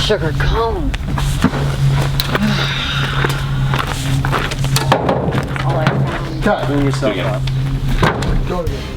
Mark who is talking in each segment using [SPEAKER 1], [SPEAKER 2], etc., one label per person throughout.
[SPEAKER 1] sugar cone. All I found.
[SPEAKER 2] Cut yourself up. Go again.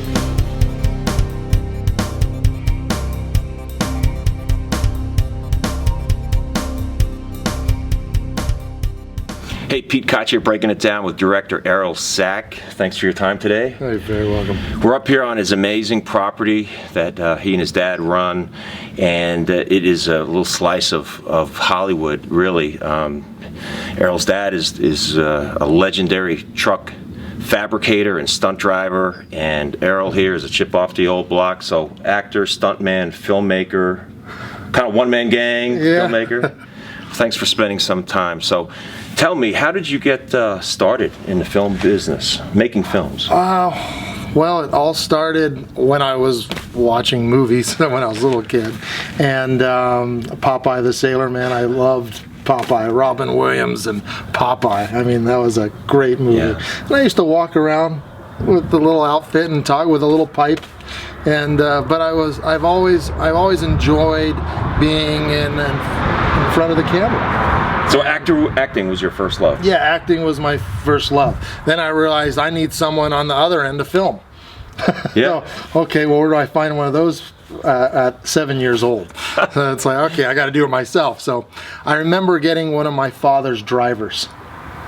[SPEAKER 3] Hey, Pete Koch here, breaking it down with director Errol. Thanks for your time today.
[SPEAKER 2] Hey, you're very welcome.
[SPEAKER 3] We're up here on his amazing property that he and his dad run, and it is a little slice of Hollywood, really. Errol's dad is a legendary truck fabricator and stunt driver, and Errol here is a chip off the old block, so actor, stuntman, filmmaker, kind of one-man gang, filmmaker. Thanks for spending some time. So tell me, how did you get started in the film business, making films?
[SPEAKER 2] Well, it all started when I was watching movies when I was a little kid. And Popeye the Sailor Man, I loved Popeye, Robin Williams and Popeye. I mean, that was a great movie.
[SPEAKER 3] Yeah.
[SPEAKER 2] And I used to walk around with the little outfit and talk with a little pipe. And but I've always enjoyed being in front of the camera.
[SPEAKER 3] So acting was your first love?
[SPEAKER 2] Yeah, acting was my first love. Then I realized I need someone on the other end to film.
[SPEAKER 3] Yeah.
[SPEAKER 2] So, okay, well, where do I find one of those at 7 years old? So it's like, okay, I got to do it myself. So I remember getting one of my father's drivers,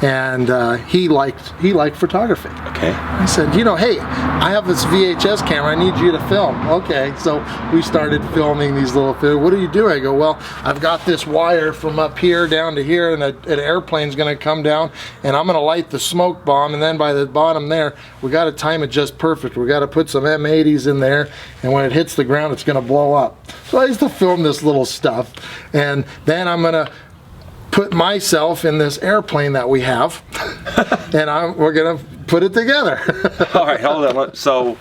[SPEAKER 2] and he liked photography.
[SPEAKER 3] Okay.
[SPEAKER 2] I said, hey, I have this VHS camera. I need you to film. Okay, so we started filming these little films. What do you do? I go, well, I've got this wire from up here down to here, and an airplane's going to come down, and I'm going to light the smoke bomb, and then by the bottom there, we got to time it just perfect. We got to put some M80s in there, and when it hits the ground, it's going to blow up. So I used to film this little stuff, and then I'm going to put myself in this airplane that we have, and we're gonna put it together.
[SPEAKER 3] All right, hold on. So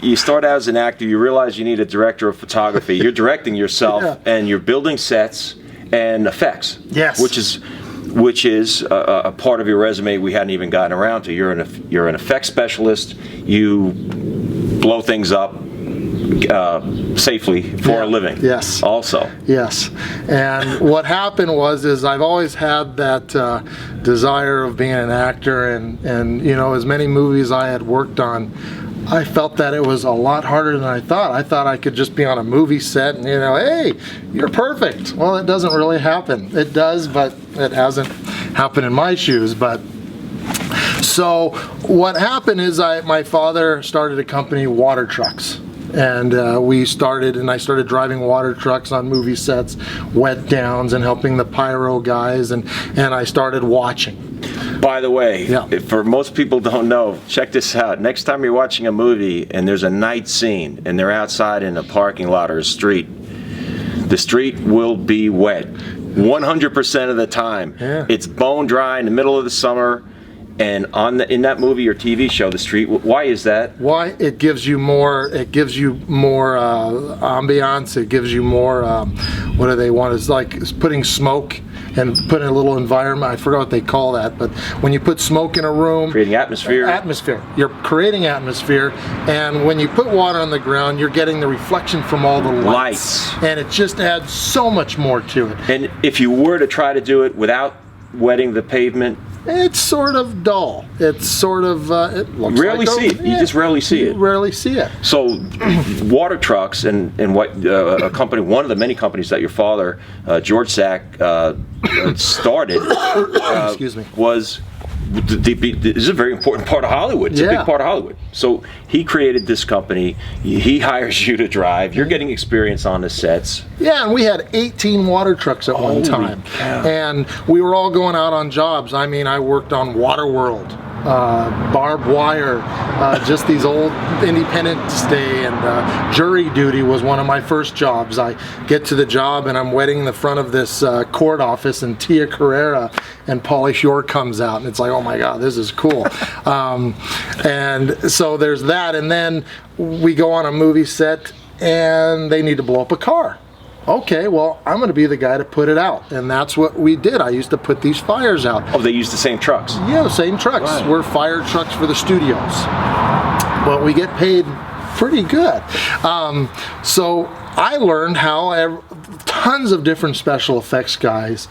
[SPEAKER 3] you start out as an actor, you realize you need a director of photography. You're directing yourself, and you're building sets and effects.
[SPEAKER 2] Yes.
[SPEAKER 3] Which is a part of your resume we hadn't even gotten around to. You're an effects specialist. You blow things up safely for a living.
[SPEAKER 2] Yes.
[SPEAKER 3] Also.
[SPEAKER 2] Yes. And what happened was I've always had that desire of being an actor, and as many movies I had worked on, I felt that it was a lot harder than I thought. I thought I could just be on a movie set and hey, you're perfect. Well, it doesn't really happen. It does, but it hasn't happened in my shoes. But so what happened is my father started a company, Water Trucks. And I started driving water trucks on movie sets, wet downs, and helping the pyro guys, and I started watching.
[SPEAKER 3] By the way, for most people don't know, check this out. Next time you're watching a movie and there's a night scene and they're outside in a parking lot or a street, the street will be wet 100% of the time.
[SPEAKER 2] Yeah.
[SPEAKER 3] It's bone dry in the middle of the summer. And in that movie or TV show, the street, why is that?
[SPEAKER 2] Why? It gives you more. It gives you more ambiance. It gives you more. What do they want? It's like putting smoke and putting a little environment. I forgot what they call that, but when you put smoke in a room,
[SPEAKER 3] creating atmosphere.
[SPEAKER 2] You're creating atmosphere, and when you put water on the ground, you're getting the reflection from all the lights, and it just adds so much more to it.
[SPEAKER 3] And if you were to try to do it without wetting the pavement,
[SPEAKER 2] it's sort of dull. It's sort of, it looks
[SPEAKER 3] rarely
[SPEAKER 2] like
[SPEAKER 3] see it. You just rarely see it.
[SPEAKER 2] You rarely see it.
[SPEAKER 3] So, Water Trucks and what a company, one of the many companies that your father, George Sack, started,
[SPEAKER 2] Excuse me.
[SPEAKER 3] was. This is a very important part of Hollywood. It's a big part of Hollywood. So he created this company. He hires you to drive. You're getting experience on the sets.
[SPEAKER 2] Yeah, and we had 18 water trucks at one time.
[SPEAKER 3] Cow.
[SPEAKER 2] And we were all going out on jobs. I mean, I worked on Waterworld, Barbed Wire, just these old Independence Day, and Jury Duty was one of my first jobs. I get to the job and I'm wetting the front of this court office, and Tia Carrera and Pauly Shore comes out, and it's like, oh my God, this is cool. And so there's that, and then we go on a movie set and they need to blow up a car. Okay, well, I'm going to be the guy to put it out. And that's what we did. I used to put these fires out.
[SPEAKER 3] Oh, they used the same trucks?
[SPEAKER 2] Yeah, the same trucks.
[SPEAKER 3] Right.
[SPEAKER 2] We're fire trucks for the studios. But we get paid pretty good. So I learned how tons of different special effects guys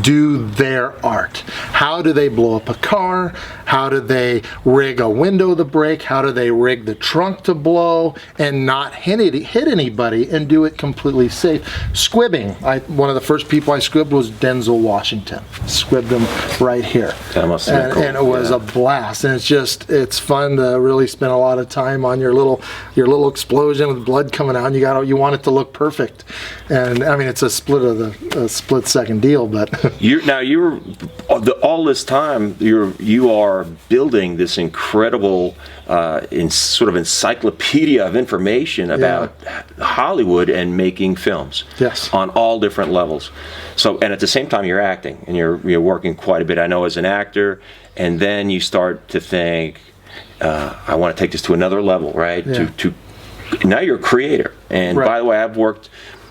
[SPEAKER 2] do their art. How do they blow up a car? How do they rig a window to break? How do they rig the trunk to blow and not hit anybody and do it completely safe? Squibbing. One of the first people I squibbed was Denzel Washington. Squibbed him right here.
[SPEAKER 3] That must have been cool.
[SPEAKER 2] And it was a blast. And it's fun to really spend a lot of time on your little explosion with blood coming out. And you want it to look perfect. And I mean, it's a split second deal, but
[SPEAKER 3] all this time you are building this incredible sort of encyclopedia of information about Hollywood and making films.
[SPEAKER 2] Yes.
[SPEAKER 3] On all different levels. So, and at the same time you're acting and you're working quite a bit, I know, as an actor, and then you start to think, I want to take this to another level, right?
[SPEAKER 2] Yeah.
[SPEAKER 3] Now you're a creator. And
[SPEAKER 2] right.
[SPEAKER 3] By the way, I've worked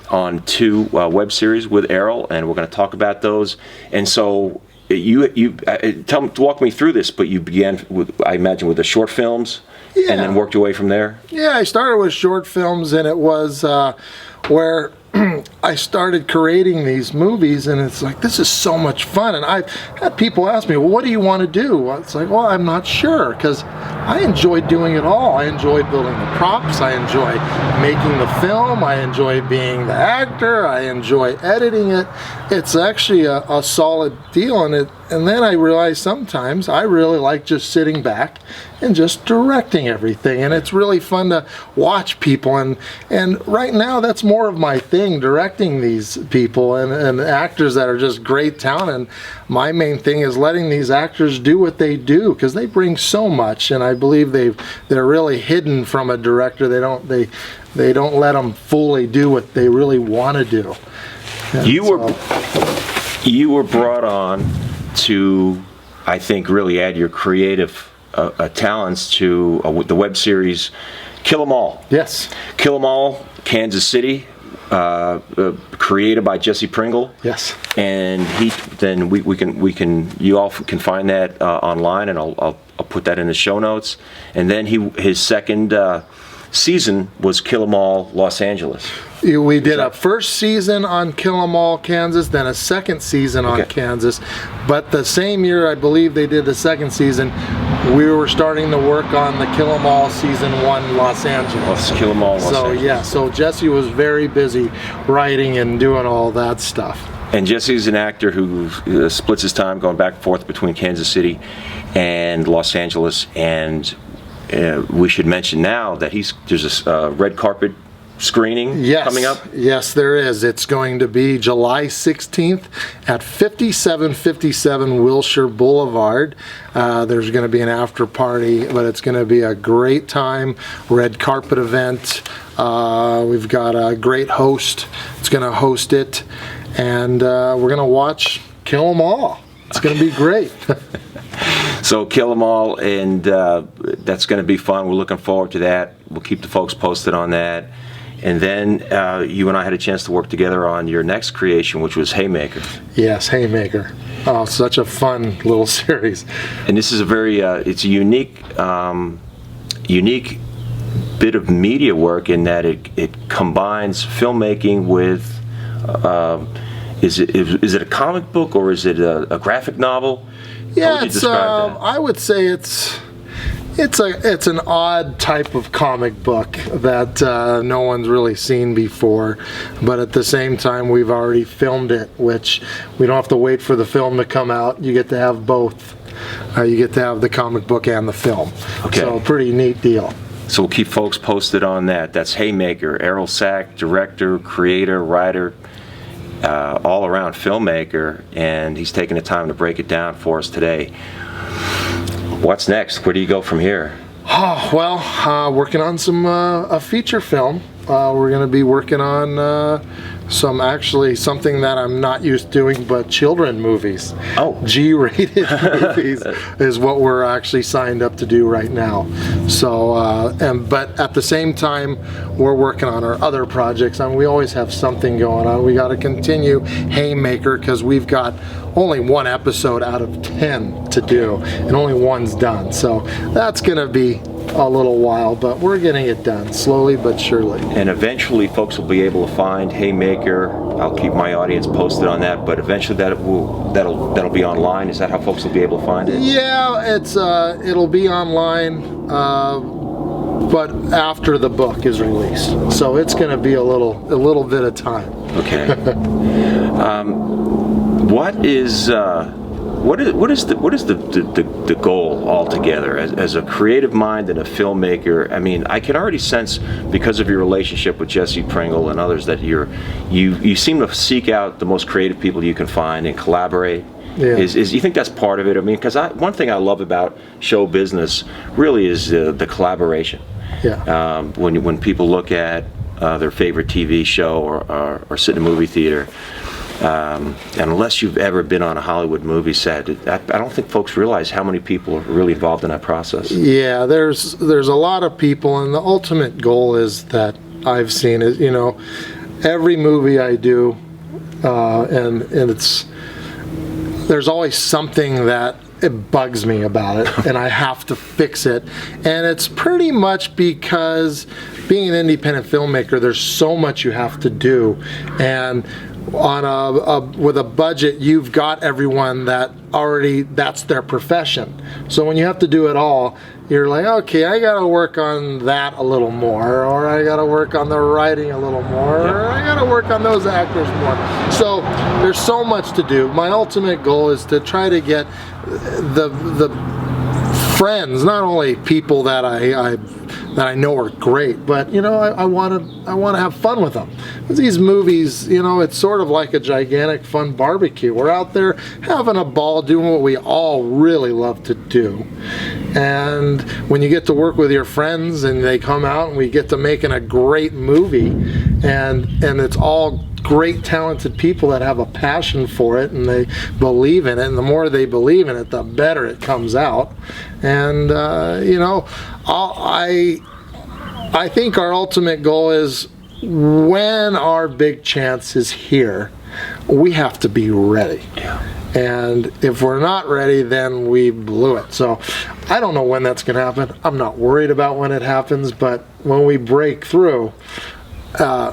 [SPEAKER 3] on 2 web series with Errol, and we're going to talk about those. And so walk me through this. But you began with, I imagine, with the short films, and then worked your way from there.
[SPEAKER 2] Yeah, I started with short films, and it was where I started creating these movies, and it's like, this is so much fun. And I've had people ask me, well, what do you want to do? It's like, well, I'm not sure, because I enjoy doing it all. I enjoy building the props. I enjoy making the film. I enjoy being the actor. I enjoy editing it. It's actually a solid deal. And then I realized sometimes I really like just sitting back and just directing everything. And it's really fun to watch people. And right now, that's more of my thing, directing these people and actors that are just great talent. And my main thing is letting these actors do what they do, because they bring so much. And I believe they're really hidden from a director. They don't let them fully do what they really want to do. And
[SPEAKER 3] you were brought on to, I think, really add your creative talents to the web series Kill 'Em All.
[SPEAKER 2] Yes.
[SPEAKER 3] Kill 'Em All, Kansas City, created by Jesse Pringle.
[SPEAKER 2] Yes.
[SPEAKER 3] And you all can find that online, and I'll put that in the show notes. And then his second season was Kill 'Em All Los Angeles.
[SPEAKER 2] We did a first season on Kill 'Em All Kansas, then a second season on Kansas. But the same year, I believe they did the second season, we were starting to work on the Kill 'Em All Season 1 Los Angeles.
[SPEAKER 3] Kill 'Em All Los Angeles.
[SPEAKER 2] So Jesse was very busy writing and doing all that stuff.
[SPEAKER 3] And Jesse's an actor who splits his time going back and forth between Kansas City and Los Angeles. And we should mention now that there's a red carpet screening coming up?
[SPEAKER 2] Yes, there is. It's going to be July 16th at 5757 Wilshire Boulevard. There's going to be an after party, but it's going to be a great time. Red carpet event. We've got a great host. It's going to host it, and we're going to watch Kill 'Em All. It's going to be great.
[SPEAKER 3] So Kill 'Em All, and that's going to be fun. We're looking forward to that. We'll keep the folks posted on that. And then you and I had a chance to work together on your next creation, which was Haymaker.
[SPEAKER 2] Yes, Haymaker. Oh, such a fun little series.
[SPEAKER 3] And this is it's a unique bit of media work in that it combines filmmaking with, is it a comic book or is it a graphic novel?
[SPEAKER 2] Yeah, I would say it's an odd type of comic book that no one's really seen before, but at the same time we've already filmed it, which we don't have to wait for the film to come out. You get to have both. You get to have the comic book and the film.
[SPEAKER 3] Okay.
[SPEAKER 2] So pretty neat deal.
[SPEAKER 3] So we'll keep folks posted on that. That's Haymaker, Errol Sack, director, creator, writer, all around filmmaker, and he's taking the time to break it down for us today. What's next? Where do you go from here?
[SPEAKER 2] Oh, well, working on a feature film. We're going to be working on something that I'm not used to doing, but children movies.
[SPEAKER 3] Oh.
[SPEAKER 2] G-rated movies is what we're actually signed up to do right now. So, but at the same time, we're working on our other projects. I mean, we always have something going on. We got to continue Haymaker because we've got only one episode out of 10 to do, and only one's done. So that's going to be a little while, but we're getting it done slowly but surely.
[SPEAKER 3] And eventually folks will be able to find Haymaker. I'll keep my audience posted on that, but eventually that'll be online. Is that how folks will be able to find it?
[SPEAKER 2] Yeah, it'll be online, but after the book is released. So it's going to be a little bit of time.
[SPEAKER 3] Okay. What is the goal altogether as a creative mind and a filmmaker? I mean, I can already sense, because of your relationship with Jesse Pringle and others, that you seem to seek out the most creative people you can find and collaborate.
[SPEAKER 2] Yeah.
[SPEAKER 3] You think that's part of it? I mean, because one thing I love about show business really is the collaboration.
[SPEAKER 2] Yeah.
[SPEAKER 3] When people look at their favorite TV show or sit in a movie theater, and unless you've ever been on a Hollywood movie set, I don't think folks realize how many people are really involved in that process.
[SPEAKER 2] Yeah, there's a lot of people, and the ultimate goal is that I've seen is, every movie I do, and there's always something that it bugs me about it, and I have to fix it. And it's pretty much because being an independent filmmaker, there's so much you have to do, and with a budget, you've got everyone that's their profession. So when you have to do it all, you're like, okay, I gotta work on that a little more, or I gotta work on the writing a little more, or I gotta work on those actors more. So there's so much to do. My ultimate goal is to try to get the friends, not only people that I know are great, but I want to have fun with them. These movies, it's sort of like a gigantic fun barbecue. We're out there having a ball, doing what we all really love to do. And when you get to work with your friends and they come out and we get to making a great movie, and it's all great talented people that have a passion for it and they believe in it, and the more they believe in it, the better it comes out. And I think our ultimate goal is, when our big chance is here, we have to be ready.
[SPEAKER 3] Yeah.
[SPEAKER 2] And if we're not ready, then we blew it. So I don't know when that's going to happen. I'm not worried about when it happens, but when we break through,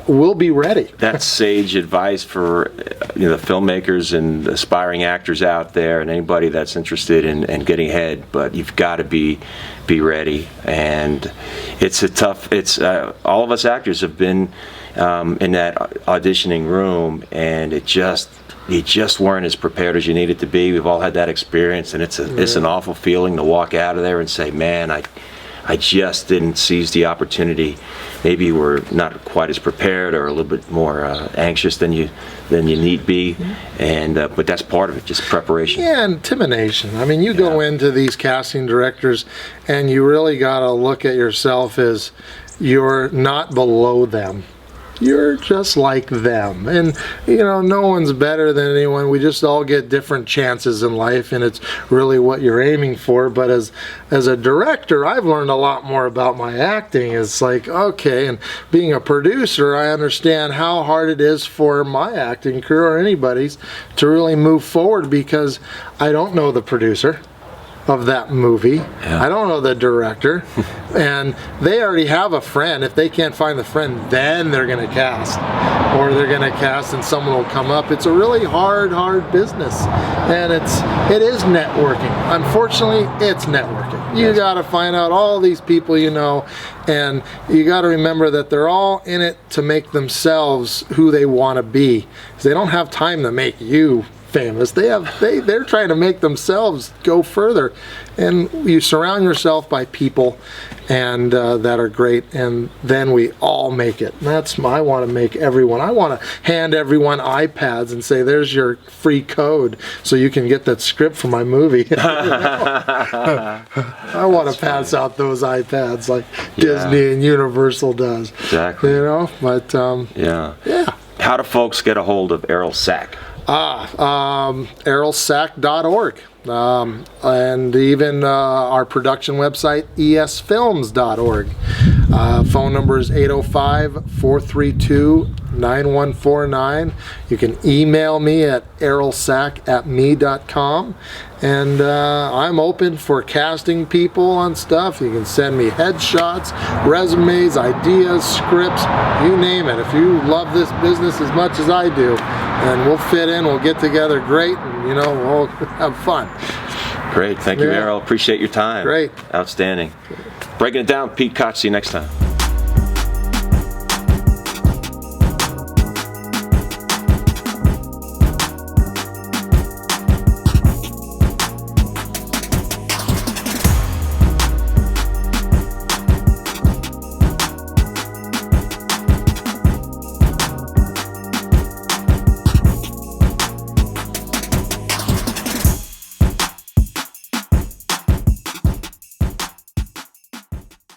[SPEAKER 2] we'll be ready.
[SPEAKER 3] That's sage advice for the filmmakers and aspiring actors out there, and anybody that's interested in getting ahead. But you've got to be ready, and it's all of us actors have been in that auditioning room, and you just weren't as prepared as you needed to be. We've all had that experience, and it's an awful feeling to walk out of there and say, man, I just didn't seize the opportunity. Maybe you were not quite as prepared, or a little bit more anxious than you need be, and but that's part of it, just preparation.
[SPEAKER 2] Yeah, intimidation. I mean, you go into these casting directors, and you really got to look at yourself as you're not below them. You're just like them, and no one's better than anyone. We just all get different chances in life, and it's really what you're aiming for. But as a director, I've learned a lot more about my acting. It's like, okay, and being a producer, I understand how hard it is for my acting crew, or anybody's, to really move forward, because I don't know the producer of that movie.
[SPEAKER 3] Yeah.
[SPEAKER 2] I don't know the director, and they already have a friend. If they can't find the friend, then they're going to cast, or they're going to cast and someone will come up. It's a really hard business, and it is networking. Unfortunately, it's networking. You got to find out all these people and you got to remember that they're all in it to make themselves who they want to be. They don't have time to make you famous. They're trying to make themselves go further, and you surround yourself by people and that are great, and then we all make it. And I want to make everyone. I want to hand everyone iPads and say, "There's your free code, so you can get that script for my movie." I want to pass out those iPads like Disney and Universal does.
[SPEAKER 3] Exactly.
[SPEAKER 2] But
[SPEAKER 3] How do folks get a hold of Errol Sack?
[SPEAKER 2] errolsack.org. And even our production website, esfilms.org. Phone number is 805-432-9149. You can email me at errolsack@me.com. And I'm open for casting people on stuff. You can send me headshots, resumes, ideas, scripts, you name it. If you love this business as much as I do, and we'll fit in, we'll get together great, and we'll have fun.
[SPEAKER 3] Great, thank you, Errol. Appreciate your time.
[SPEAKER 2] Great.
[SPEAKER 3] Outstanding. Breaking it down, Pete Koch. See you next time.